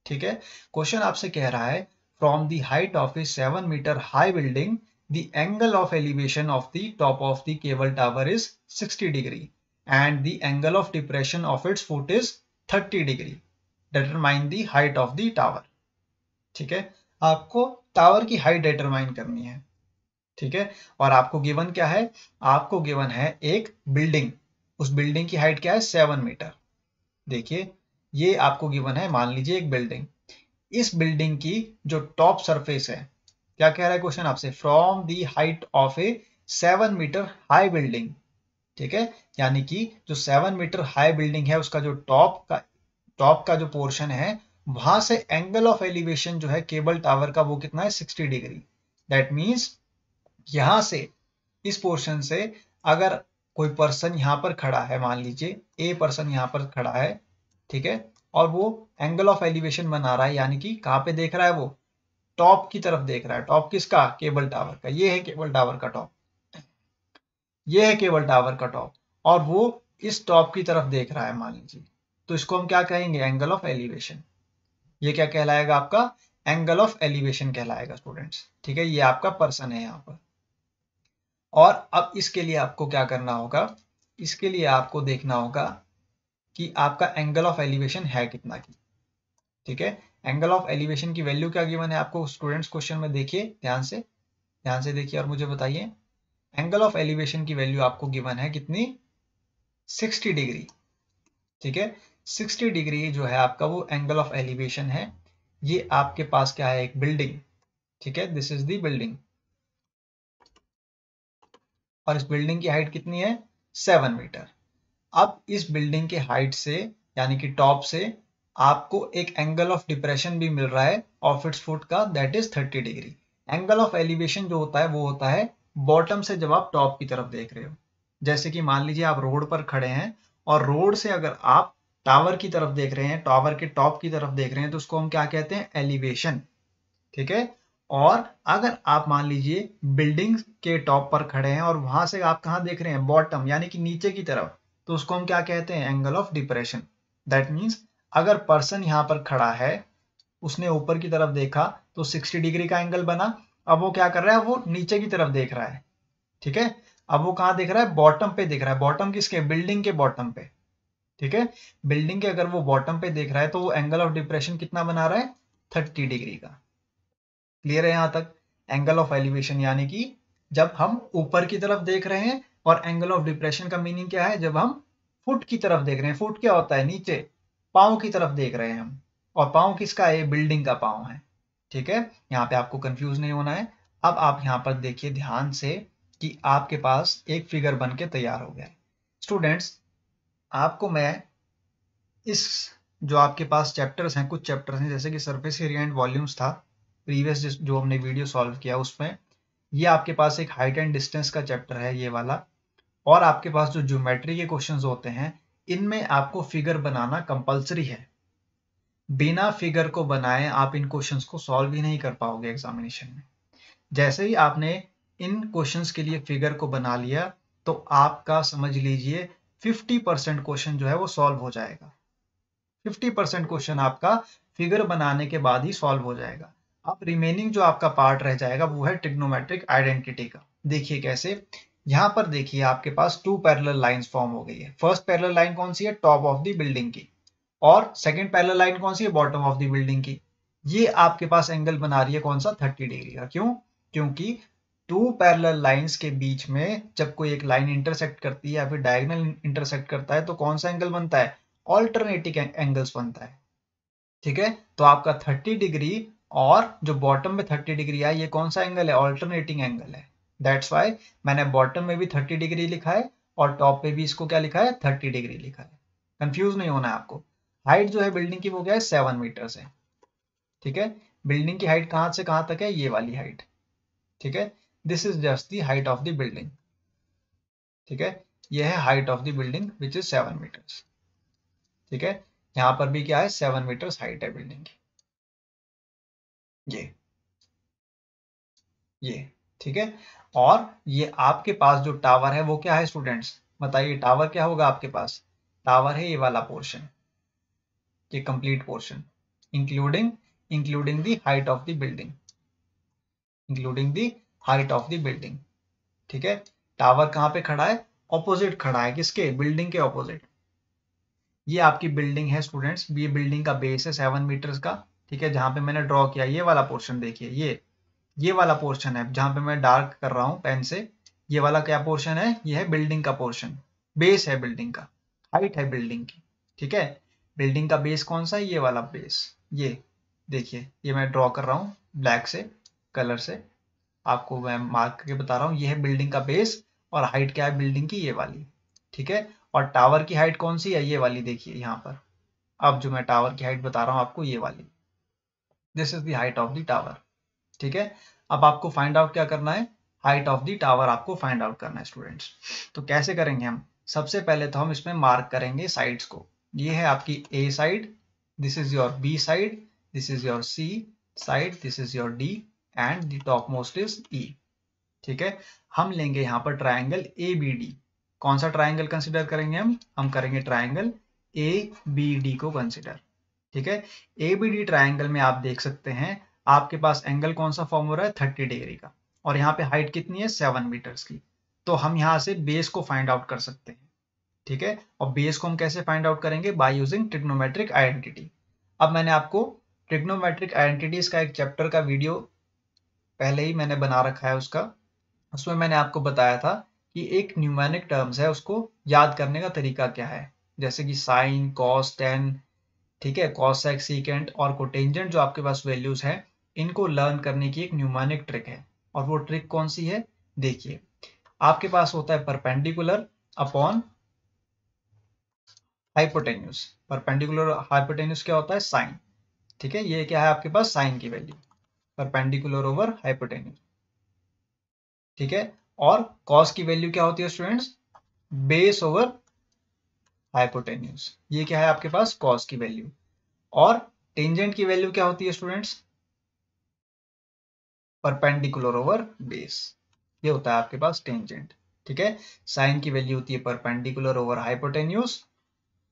[SPEAKER 1] ठीक है, क्वेश्चन आपसे कह रहा है from the height of a 7 metre high building the angle of elevation of the top of the cable tower is 60 degree and the angle of depression of its foot is 30 degree. Determine the height of the tower. ठीक है, आपको tower की height determine करनी है। ठीक है, और आपको गिवन क्या है, आपको गिवन है एक बिल्डिंग, उस बिल्डिंग की हाइट क्या है 7 मीटर। देखिए ये आपको गिवन है, मान लीजिए एक बिल्डिंग, इस बिल्डिंग की जो टॉप सरफेस है, क्या कह रहा है क्वेश्चन आपसे, from the height of a 7 metre high building. ठीक है, यानी कि जो 7 मीटर हाई बिल्डिंग है उसका जो टॉप का जो पोर्शन है, वहां से एंगल ऑफ एलिवेशन जो है केबल टावर का वो कितना है 60 डिग्री। दैट मीन्स यहां से, इस पोर्शन से अगर कोई पर्सन यहां पर खड़ा है, मान लीजिए ए पर्सन यहां पर खड़ा है, ठीक है, और वो एंगल ऑफ एलिवेशन बना रहा है, यानी कि कहां पे देख रहा है, वो टॉप की तरफ देख रहा है। टॉप किसका, केबल टावर का। ये है केबल टावर का टॉप, ये है केबल टावर का टॉप, और वो इस टॉप की तरफ देख रहा है मान लीजिए, तो इसको हम क्या कहेंगे, एंगल ऑफ एलिवेशन। ये क्या कहलाएगा आपका, एंगल ऑफ एलिवेशन कहलाएगा स्टूडेंट्स। ठीक है, ये आपका पर्सन है यहाँ पर। और अब इसके लिए आपको क्या करना होगा, इसके लिए आपको देखना होगा कि आपका एंगल ऑफ एलिवेशन है कितना की। ठीक है, एंगल ऑफ एलिवेशन की वैल्यू क्या गिवन है आपको स्टूडेंट्स, क्वेश्चन में देखिए ध्यान से देखिए और मुझे बताइए। एंगल ऑफ एलिवेशन की वैल्यू आपको गिवन है कितनी, 60 डिग्री। ठीक है, 60 डिग्री जो है आपका वो एंगल ऑफ एलिवेशन है। ये आपके पास क्या है, एक बिल्डिंग। ठीक है, दिस इज द बिल्डिंग, और इस बिल्डिंग की हाइट कितनी है 7 मीटर। अब इस बिल्डिंग के हाइट से, यानी कि टॉप से, आपको एक एंगल ऑफ डिप्रेशन भी मिल रहा है ऑफ इट्स फुट का, that is 30 degree. Angle of elevation जो होता है वो होता है बॉटम से जब आप टॉप की तरफ देख रहे हो। जैसे कि मान लीजिए आप रोड पर खड़े हैं, और रोड से अगर आप टावर की तरफ देख रहे हैं, टावर के टॉप की तरफ देख रहे हैं, तो उसको हम क्या कहते हैं, एलिवेशन। ठीक है, और अगर आप मान लीजिए बिल्डिंग के टॉप पर खड़े हैं और वहां से आप कहाँ देख रहे हैं, बॉटम यानी कि नीचे की तरफ, तो उसको हम क्या कहते हैं, angle of depression. That means अगर पर्सन यहाँ पर खड़ा है, उसने ऊपर की तरफ देखा तो 60 डिग्री का एंगल बना। अब वो क्या कर रहा है, वो नीचे की तरफ देख रहा है। ठीक है, अब वो कहाँ देख रहा है, बॉटम पे देख रहा है। बॉटम किसके, बिल्डिंग के बॉटम पे। ठीक है, बिल्डिंग के अगर वो बॉटम पे देख रहा है तो वो एंगल ऑफ डिप्रेशन कितना बना रहा है, 30 डिग्री का। क्लियर है यहां तक। एंगल ऑफ एलिवेशन यानी कि जब हम ऊपर की तरफ देख रहे हैं, और एंगल ऑफ डिप्रेशन का मीनिंग क्या है, जब हम फुट की तरफ देख रहे हैं। फुट क्या होता है, नीचे, पांव की तरफ देख रहे हैं हम, और पांव किसका है, बिल्डिंग का पांव है। ठीक है, यहाँ पे आपको कंफ्यूज नहीं होना है। अब आप यहाँ पर देखिए ध्यान से कि आपके पास एक फिगर बन के तैयार हो गया है। स्टूडेंट्स, आपको मैं इस, जो आपके पास चैप्टर्स हैं, कुछ चैप्टर्स हैं जैसे कि सरफेस एरिया एंड वॉल्यूम्स था प्रीवियस जो हमने वीडियो सॉल्व किया उसमें, ये आपके पास एक हाइट एंड डिस्टेंस का चैप्टर है ये वाला। और आपके पास जो ज्योमेट्री के क्वेश्चंस होते हैं, इनमें आपको फिगर बनाना कंपलसरी है। बिना फिगर को बनाए आप इन क्वेश्चंस को सॉल्व ही नहीं कर पाओगे एग्जामिनेशन में। जैसे ही आपने इन क्वेश्चंस के लिए फिगर को बना लिया, तो आपका समझ लीजिए 50% क्वेश्चन जो है वो सॉल्व हो जाएगा। 50% क्वेश्चन आपका फिगर बनाने के बाद ही सॉल्व हो जाएगा। अब रिमेनिंग जो आपका पार्ट रह जाएगा वो है ट्रिग्नोमेट्रिक आइडेंटिटी का। देखिए कैसे, यहां पर देखिए आपके पास 2 पैरेलल लाइंस फॉर्म हो गई है। फर्स्ट पैरेलल लाइन कौन सी है, टॉप ऑफ द बिल्डिंग की, और सेकंड पैरेलल लाइन कौन सी है, बॉटम ऑफ द बिल्डिंग की। ये आपके पास एंगल बना रही है कौन सा, 30 डिग्री का। क्यों, क्योंकि 2 पैरेलल लाइंस के बीच में जब कोई एक लाइन इंटरसेक्ट करती है या फिर डायगोनल इंटरसेक्ट करता है, तो कौन सा एंगल बनता है, ऑल्टरनेटिंग एंगल्स बनता है। ठीक है, तो आपका 30 डिग्री और जो बॉटम में 30 डिग्री है, ये कौन सा एंगल है, ऑल्टरनेटिंग एंगल है। दैट्स वाई मैंने बॉटम में भी 30 डिग्री लिखा है और टॉप पे भी इसको क्या लिखा है, 30 डिग्री लिखा है। कंफ्यूज नहीं होना है आपको। हाइट जो है बिल्डिंग की वो क्या है, 7 मीटर है। ठीक है, बिल्डिंग की हाइट कहां से कहां तक है, ये वाली हाइट। ठीक है, this is just the height of the building. ठीक है, ये है height of the building which is 7 metres. ठीक है, यहां पर भी क्या है, 7 मीटर्स हाइट है बिल्डिंग की। ये ठीक है, और ये आपके पास जो टावर है वो क्या है स्टूडेंट्स, बताइए टावर क्या होगा आपके पास। टावर है ये वाला पोर्शन, ये complete portion, including including the height of the building, including the height of the building. ठीक है, टावर कहां पे खड़ा है, ऑपोजिट खड़ा है, किसके, बिल्डिंग के ऑपोजिट। ये आपकी बिल्डिंग है स्टूडेंट्स, ये बिल्डिंग का बेस है 7 मीटर्स का, ठीक है। जहां पे मैंने ड्रॉ किया ये वाला पोर्शन देखिए, ये वाला पोर्शन है जहां पे मैं डार्क कर रहा हूं पेन से, ये वाला क्या पोर्शन है, ये है बिल्डिंग का पोर्शन, बेस है बिल्डिंग का, हाइट है बिल्डिंग की, ठीक है। बिल्डिंग का बेस कौन सा है, ये वाला बेस, ये देखिए, ये मैं ड्रॉ कर रहा हूँ ब्लैक से, कलर से, आपको मैं मार्क करके बता रहा हूँ, ये है बिल्डिंग का बेस, और हाइट क्या है बिल्डिंग की, ये वाली, ठीक है। और टावर की हाइट कौन सी है, ये वाली देखिए यहाँ पर, अब जो मैं टावर की हाइट बता रहा हूँ आपको, ये वाली, this is the height of the tower, ठीक है। अब आपको फाइंड आउट क्या करना है, हाइट ऑफ द टावर आपको फाइंड आउट करना है स्टूडेंट्स। तो कैसे करेंगे हम, सबसे पहले तो हम इसमें मार्क करेंगे साइड्स को, ये है आपकी A side, this is your B side, this is your C side, this is your D, and the top most is E, ठीक है। हम लेंगे यहाँ पर ट्राइंगल ए बी डी, कौन सा ट्राइंगल कंसिडर करेंगे हम करेंगे ट्राइंगल ए बी डी को कंसिडर, ठीक है। ए बी डी ट्राइंगल में आप देख सकते हैं आपके पास एंगल कौन सा फॉर्म हो रहा है, 30 डिग्री का, और यहाँ पे हाइट कितनी है, 7 मीटर्स की। तो हम यहाँ से बेस को फाइंड आउट कर सकते हैं, ठीक है। और बेस को हम कैसे फाइंड आउट करेंगे, बाय यूजिंग ट्रिग्नोमेट्रिक आइडेंटिटी। अब मैंने आपको ट्रिग्नोमेट्रिक आइडेंटिटीज का एक चैप्टर का वीडियो पहले ही मैंने बना रखा है उसका, उसमें मैंने आपको बताया था कि एक न्यूमेरिक टर्म्स है उसको याद करने का तरीका क्या है, जैसे कि साइन, कॉस, टेन, ठीक है, कॉस सेक, सीकेंट और कोटेंजेंट, जो आपके पास वैल्यूज हैं, इनको लर्न करने की एक न्यूमेरिक ट्रिक है। और वो ट्रिक कौन सी है, देखिए, आपके पास होता है perpendicular upon hypotenuse, perpendicular hypotenuse क्या होता है, साइन, ठीक है। ये क्या है आपके पास, साइन की वैल्यू, परपेंडिकुलर ओवर हाइपोटेन्यूज, ठीक है। और कॉस की वैल्यू क्या होती है स्टूडेंट्स, बेस ओवर हाइपोटेन्यूज, ये क्या है आपके पास कॉस की वैल्यू। और टेंजेंट की वैल्यू क्या होती है स्टूडेंट्स, परपेंडिकुलर ओवर बेस, ये होता है आपके पास टेंजेंट, ठीक है। साइन की वैल्यू होती है परपेंडिकुलर ओवर हाइपोटेन्यूज,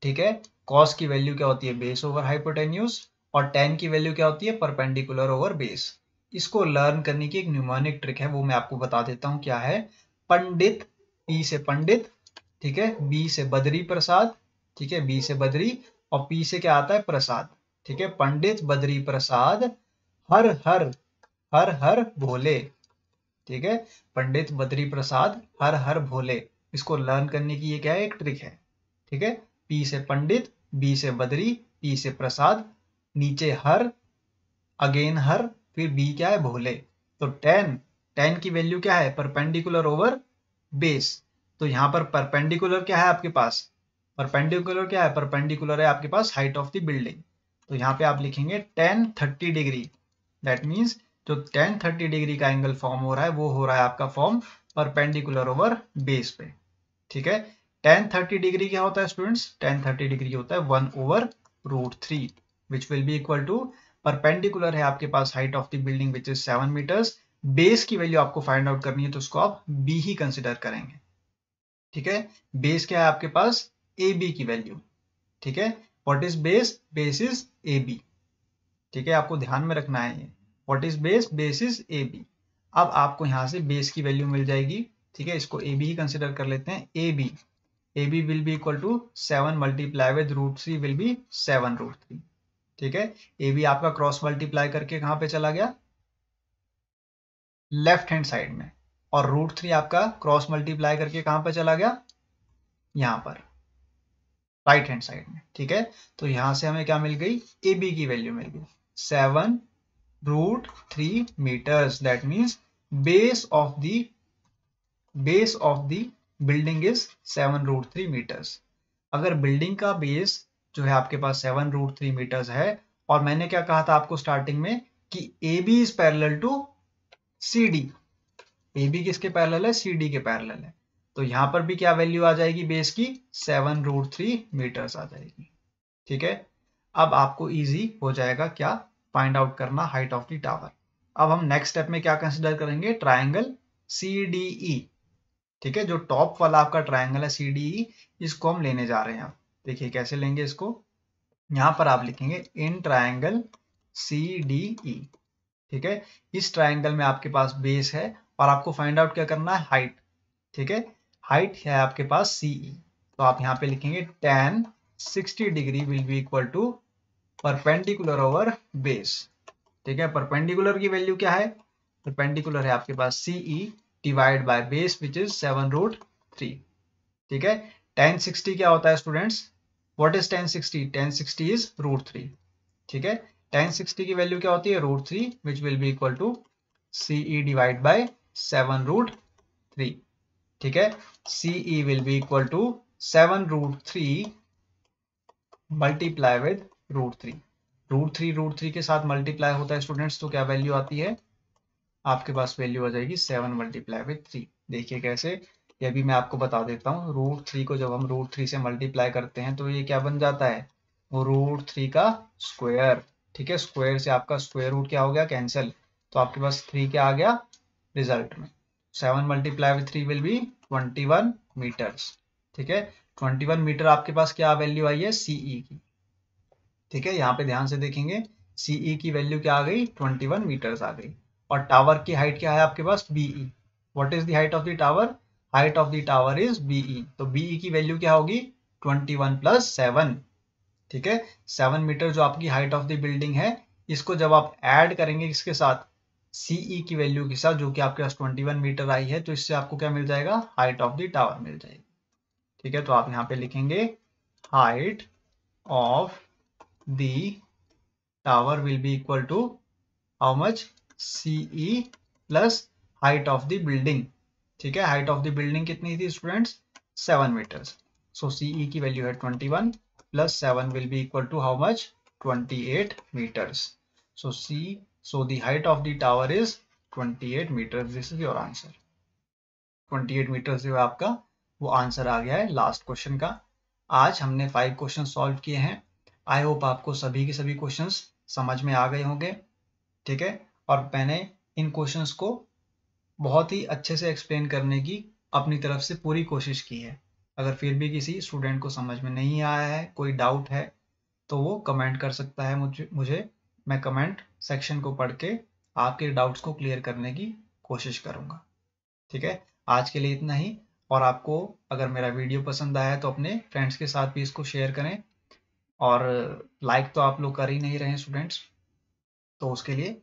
[SPEAKER 1] ठीक है। कॉस की वैल्यू क्या होती है, बेस ओवर हाइपोटेन्यूज, और टेन की वैल्यू क्या होती है, परपेंडिकुलर ओवर बेस। इसको लर्न करने की एक न्यूमेरिक ट्रिक है, वो मैं आपको बता देता हूं क्या है। पंडित, पी से पंडित, ठीक है, बी से बद्री प्रसाद, ठीक है, बी से बद्री, और पी से क्या आता है, प्रसाद, ठीक है। पंडित बद्री प्रसाद हर हर हर हर भोले, ठीक है। पंडित बद्री प्रसाद हर हर भोले, इसको लर्न करने की ये क्या है, एक ट्रिक है, ठीक है। पी से पंडित, बी से बद्री, पी से प्रसाद, नीचे हर, अगेन हर, फिर बी क्या है, भोले। तो टेन, टेन की वैल्यू क्या है, परपेंडिकुलर ओवर बेस। तो यहाँ पर परपेंडिकुलर क्या है आपके पास, परपेंडिकुलर क्या है, परपेंडिकुलर है आपके पास हाइट ऑफ द बिल्डिंग। तो यहाँ पे आप लिखेंगे टेन 30 डिग्री, दैट मीन्स जो टेन 30 डिग्री का एंगल फॉर्म हो रहा है वो हो रहा है आपका फॉर्म परपेंडिकुलर ओवर बेस पे, ठीक है। टेन 30 डिग्री क्या होता है स्टूडेंट्स, टेन 30 डिग्री होता है 1/√3, which will be equal to, perpendicular है आपके पास height of the building which is 7 metres, base की वैल्यू आपको फाइंड आउट करनी है तो उसको आप बी ही कंसिडर करेंगे, ठीक है। बेस क्या है आपके पास, ए बी की वैल्यू, ठीक है। What is base, base is A B, ठीक है, आपको ध्यान में रखना है ये, what is base, base is A B. अब आपको यहाँ से बेस की वैल्यू मिल जाएगी, ठीक है, इसको ए बी ही कंसिडर कर लेते हैं, A B will be equal to 7 multiply with √3 will be 7√3, ठीक है। ए बी आपका क्रॉस मल्टीप्लाई करके कहाँ पे चला गया, लेफ्ट हैंड साइड में, और √3 आपका क्रॉस मल्टीप्लाई करके कहाँ पे चला गया, यहाँ पर राइट हैंड साइड में, ठीक है। तो यहां से हमें क्या मिल गई, ए बी की वैल्यू मिल गई 7√3 metres, that means base of the building is 7√3 metres. अगर बिल्डिंग का बेस जो है आपके पास 7√3 मीटर्स है, और मैंने क्या कहा था आपको स्टार्टिंग में कि A B is parallel to C D, A B किसके पैरेलल है, सी डी के पैरेलल है। तो यहां पर भी क्या वैल्यू आ जाएगी बेस की, 7√3 मीटर्स आ जाएगी, ठीक है। अब आपको इजी हो जाएगा क्या, फाइंड आउट करना हाइट ऑफ द टावर। अब हम नेक्स्ट स्टेप में क्या कंसिडर करेंगे, ट्राइंगल सी डी ई, ठीक है। जो टॉप वाला आपका ट्राइंगल है सी डी ई, इसको हम लेने जा रहे हैं। आप देखिए कैसे लेंगे इसको, यहां पर आप लिखेंगे in triangle C D E, ठीक है। इस ट्राइंगल में आपके पास बेस है और आपको फाइंड आउट क्या करना है, हाइट, ठीक है। हाइट है आपके पास सी ई, तो आप यहाँ पे लिखेंगे tan 60 degree will be equal to perpendicular over base. ठीक है, परपेंडिकुलर की वैल्यू क्या है? परपेंडिकुलर है आपके पास CE divide by base which is 7√3। ठीक है, tan 60 क्या होता है students? What is tan 60? tan 60 is √3। ठीक है, tan 60 की वैल्यू क्या होती है? √3 which will be equal to CE divide by 7√3। ठीक है, CE will be equal to 7√3 multiply with √3। √3 के साथ मल्टीप्लाई होता है स्टूडेंट्स, तो क्या वैल्यू आती है? आपके पास वैल्यू आ जाएगी 7 मल्टीप्लाई विद 3। देखिए कैसे, ये भी मैं आपको बता देता हूँ। √3 को जब हम √3 से मल्टीप्लाई करते हैं तो ये क्या बन जाता है? वो √3 का स्क्वायर। ठीक है, स्क्वायर से आपका स्क्वायर रूट क्या हो गया? कैंसिल। तो आपके पास 3 क्या आ गया रिजल्ट में? 7 multiply with 3 will be 21 metres. ठीक है, 21 मीटर आपके पास क्या वैल्यू आई है? CE की। ठीक है, यहाँ पे ध्यान से देखेंगे, CE की वैल्यू क्या आ गई? 21 मीटर्स आ गई। और टावर की हाइट क्या है आपके पास? BE। What is the height of the tower? Height of the tower is BE। तो BE की वैल्यू क्या होगी? 21 प्लस 7। ठीक है, 7 मीटर जो आपकी हाइट ऑफ द बिल्डिंग है, इसको जब आप ऐड करेंगे इसके साथ CE की वैल्यू के साथ, जो कि आपके पास 21 मीटर आई है, तो इससे आपको क्या मिल जाएगा? हाइट ऑफ द टावर मिल जाएगी। ठीक है, तो आप यहाँ पे लिखेंगे height of the tower will be equal to how much? CE plus height of the building. ठीक है, हाइट ऑफ द बिल्डिंग कितनी थी स्टूडेंट्स? 7 मीटर्स। सो CE की वैल्यू है 21 plus 7 will be equal to how much? 28 meters. So the height of the tower is 28 meters. This is your answer. 28 meters जो है आपका वो आंसर आ गया है लास्ट क्वेश्चन का। आज हमने 5 क्वेश्चन सॉल्व किए हैं। आई होप आपको सभी के सभी क्वेश्चंस समझ में आ गए होंगे। ठीक है, और मैंने इन क्वेश्चंस को बहुत ही अच्छे से एक्सप्लेन करने की अपनी तरफ से पूरी कोशिश की है। अगर फिर भी किसी स्टूडेंट को समझ में नहीं आया है, कोई डाउट है, तो वो कमेंट कर सकता है मुझे। मैं कमेंट सेक्शन को पढ़ के आपके डाउट्स को क्लियर करने की कोशिश करूँगा। ठीक है, आज के लिए इतना ही। और आपको अगर मेरा वीडियो पसंद आया है तो अपने फ्रेंड्स के साथ भी इसको शेयर करें। और लाइक तो आप लोग कर ही नहीं रहे हैं स्टूडेंट्स, तो उसके लिए